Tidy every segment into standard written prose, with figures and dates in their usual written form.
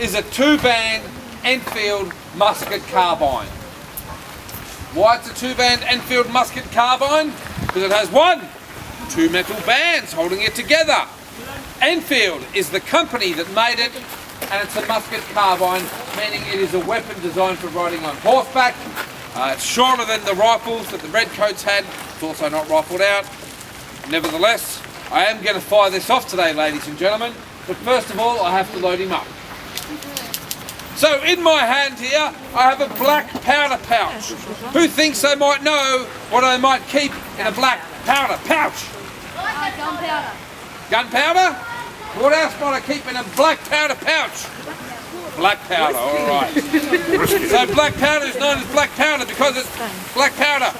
is a 2-band Enfield musket carbine. Why it's a 2-band Enfield musket carbine? Because it has 2 metal bands holding it together. Enfield is the company that made it, and it's a musket carbine, meaning it is a weapon designed for riding on horseback. It's shorter than the rifles that the Redcoats had. It's also not rifled out. Nevertheless, I am going to fire this off today, ladies and gentlemen, but first of all I have to load him up. So in my hand here I have a black powder pouch. Who thinks they might know what I might keep in a black powder pouch? Gunpowder. Gunpowder? What else might I keep in a black powder pouch? Black powder, alright. So black powder is known as black powder because it's black powder.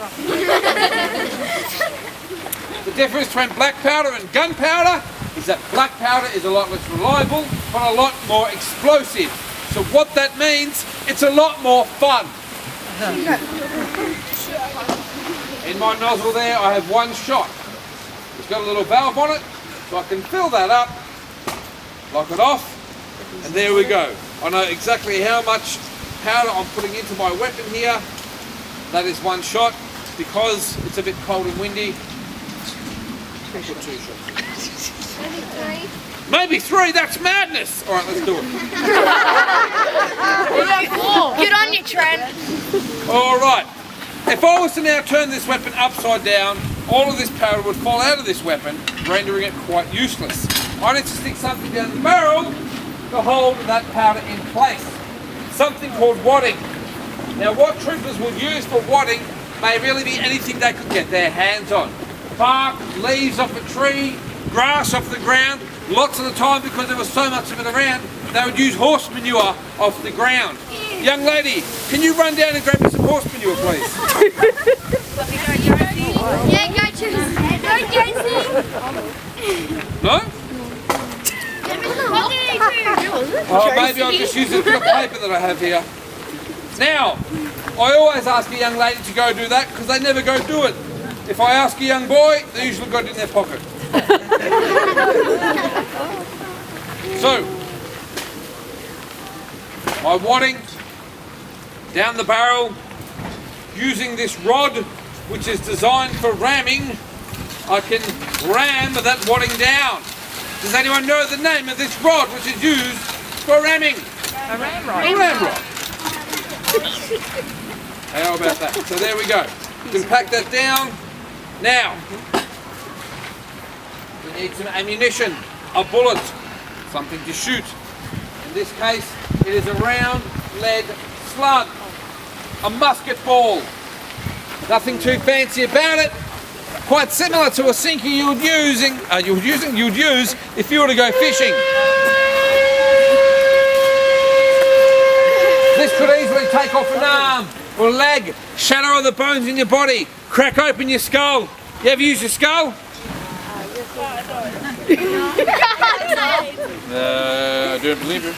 The difference between black powder and gunpowder is that black powder is a lot less reliable but a lot more explosive. So what that means, it's a lot more fun. In my nozzle there I have 1 shot. It's got a little valve on it, so I can fill that up, lock it off, and there we go. I know exactly how much powder I'm putting into my weapon here. That is 1 shot. Because it's a bit cold and windy, I'll put 2 shots. Maybe 3, that's madness! Alright, let's do it. Good on you, Trent. Alright, if I was to now turn this weapon upside down, all of this powder would fall out of this weapon, rendering it quite useless. I need to stick something down the barrel to hold that powder in place. Something called wadding. Now what troopers would use for wadding may really be anything they could get their hands on. Bark, leaves off a tree, grass off the ground. Lots of the time, because there was so much of it around, they would use horse manure off the ground. Young lady, can you run down and grab me some horse manure, please? Yeah, go Josie. Go Josie. No? Oh, maybe I'll just use this bit of paper that I have here. Now, I always ask a young lady to go do that because they never go do it. If I ask a young boy, they usually got it in their pocket. So, my wadding down the barrel, using this rod which is designed for ramming, I can ram that wadding down. Does anyone know the name of this rod which is used for ramming? A ram rod. A ram rod. How about that? So there we go. You can pack that down. Now, we need some ammunition, a bullet, something to shoot. In this case, it is a round lead slug, a musket ball. Nothing too fancy about it. Quite similar to a sinker you'd use if you were to go fishing. This could easily take off an arm or leg, shatter all the bones in your body, crack open your skull. You ever use your skull? I don't believe you.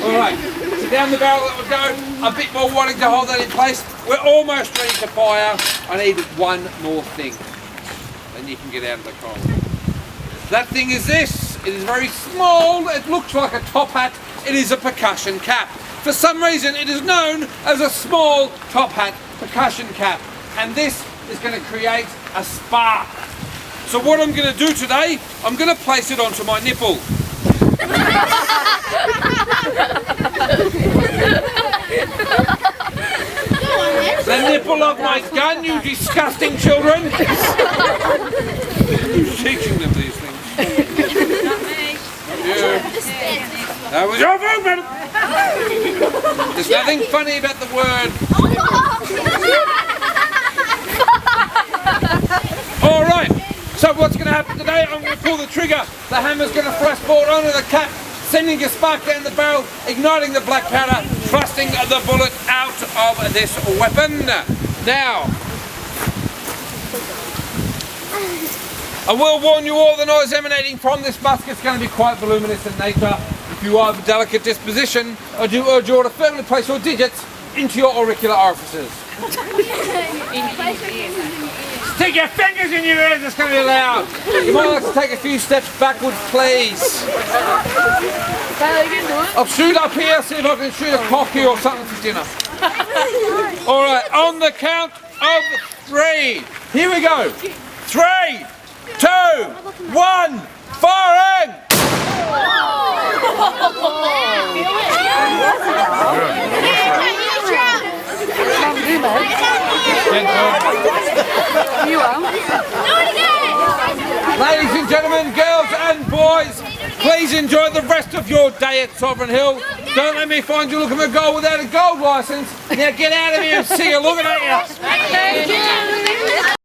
Alright, so down the barrel that would go, a bit more wadding to hold that in place. We're almost ready to fire. I need 1 more thing. Then you can get out of the cold. That thing is this. It is very small. It looks like a top hat. It is a percussion cap. For some reason it is known as a small top hat percussion cap. And this is going to create a spark. So what I'm going to do today, I'm going to place it onto my nipple. The nipple of my gun, you disgusting children! Who's teaching them these things? Not me. Not you. That was your fault, madam! There's nothing funny about the word. Alright, so what's going to happen today, I'm going to pull the trigger. The hammer's going to thrust forward onto the cap, sending a spark down the barrel, igniting the black powder, thrusting the bullet out of this weapon. Now, I will warn you all, the noise emanating from this musket is going to be quite voluminous in nature. If you are of a delicate disposition, I do urge you all to firmly place your digits into your auricular orifices. Stick Stick your fingers in your ears, it's going to be loud. You might like to take a few steps backwards, please. I'll shoot up here, see if I can shoot a cocky or something for dinner. Alright, on the count of 3. Here we go. 3, 2, 1, firing! Ladies and gentlemen, girls and boys, please enjoy the rest of your day at Sovereign Hill. Don't let me find you looking for gold without a gold licence. Now get out of here and see you looking at you. Thank you.